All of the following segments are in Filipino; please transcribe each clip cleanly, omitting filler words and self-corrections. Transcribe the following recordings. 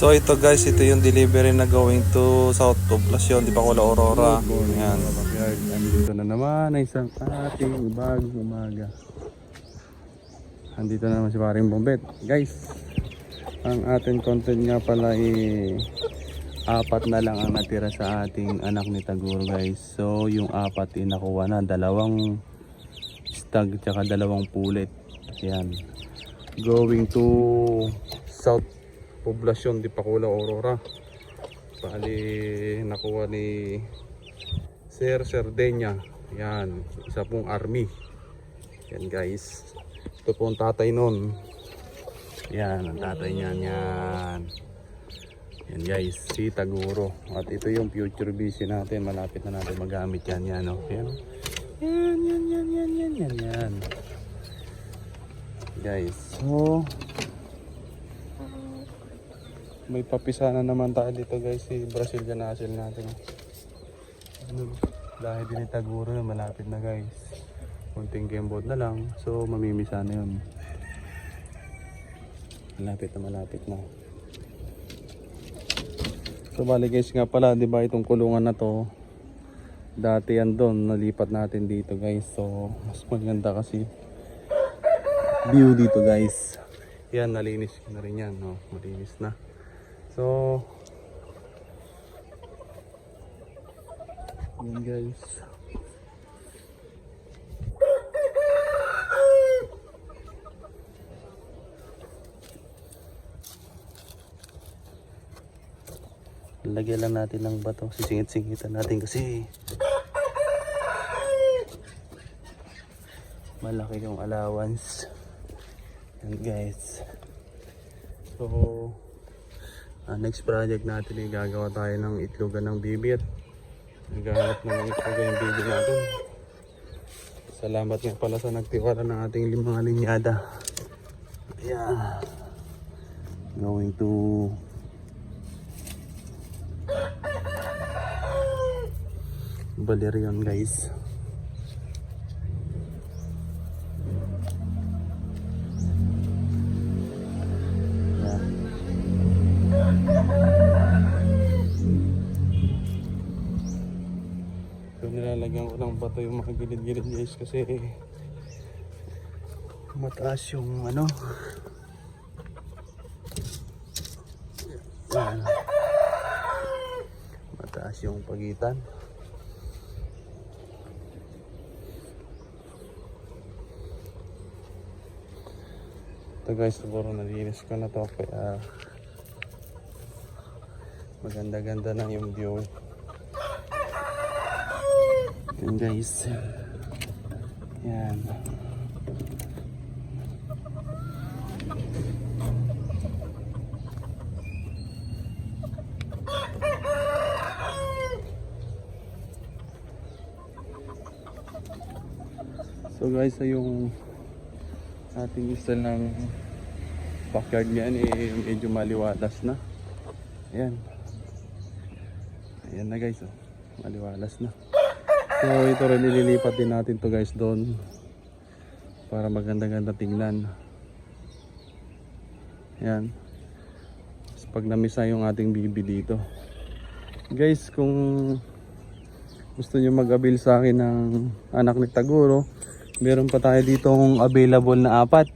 So ito guys, ito yung delivery na going to South Poblacion, di ba Kula Aurora. Yan. Andito na naman isang ating bagong umaga. Andito na naman si Paring Bombet. Guys, ang ating content nga pala apat na lang ang natira sa ating anak ni Taguro guys. So yung apat nakuha na, dalawang stag tsaka dalawang pulit. Yan. Going to South Poblacion di Pakula Aurora. Bali nakuha ni Sir Sardenya. Yan, isa pong army. Yan guys. Ito po ang tatay nun. Yan, ang tatay niyan. Yan. Yan guys, si Taguro. At ito yung future busy natin. Malapit na natin magamit yan. Yan, oh. Yan. Yan. Guys, so may papisa na naman tayo dito guys, si Brazilian Hassel natin. Dahil din Taguro na malapit na guys. Kunting gameboard na lang, so mamimisa na yun. Malapit na. So bali guys nga pala, di ba itong kulungan na to, dati yan doon, nalipat natin dito guys. So mas maganda kasi view dito guys. Yan, nalinis na rin yan, no? Malinis na. So yan guys. Lagyan lang natin ng bato, sisingit-singitan natin kasi malaki yung allowance. Yan guys. So next project natin ay gagawa tayo ng itlogan ng bibi at naghahanap ng itlogan ng bibi natin. Salamat nga pala sa nagtiwala ng ating limang linyada. Ayan. Going to Valerian guys. So nilalagyan ko ng bato yung mga gilid-gilid guys kasi mataas yung ano. Yan. Mataas yung pagitan. Ito guys, siguro nalinis ko na to kaya maganda-ganda na yung view. Yan guys. Yan. So guys, yung ating style ng backyard niyan medyo maliwalas na. Ayan. Ayan na guys, oh. Maliwalas na. So ito rin nililipat din natin to guys doon para maganda-ganda tingnan. Ayan. So, pag namisa yung ating bibi dito. Guys, kung gusto nyo mag-avail sa akin ng anak ni Taguro, meron pa tayo ditong available na apat.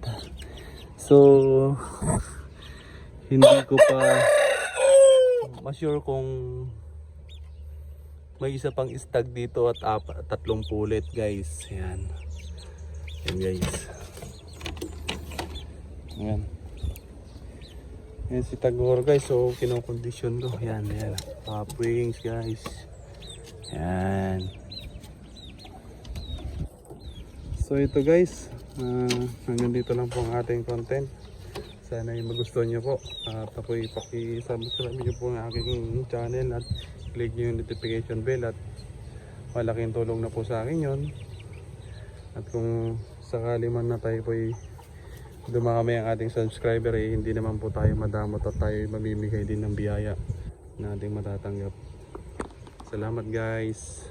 So hindi ko pa ma-sure kung may isa pang stag dito at tatlong pulit guys. Yan. Yan guys. Yan. Yan si Taguro guys. So kinokondisyon ko. Yan. Top wings guys. Yan. So ito guys, hanggang dito lang po ang ating content. Sana ay magustuhan nyo po. At ako'y paki-subscribe nyo po ang aking channel at click nyo yung notification bell at malaking tulong na po sa akin yun. At kung sakali man na tayo po'y dumami ang ating subscriber, hindi naman po tayo madamot at tayo mamimigay din ng biyaya na ating matatanggap. Salamat guys.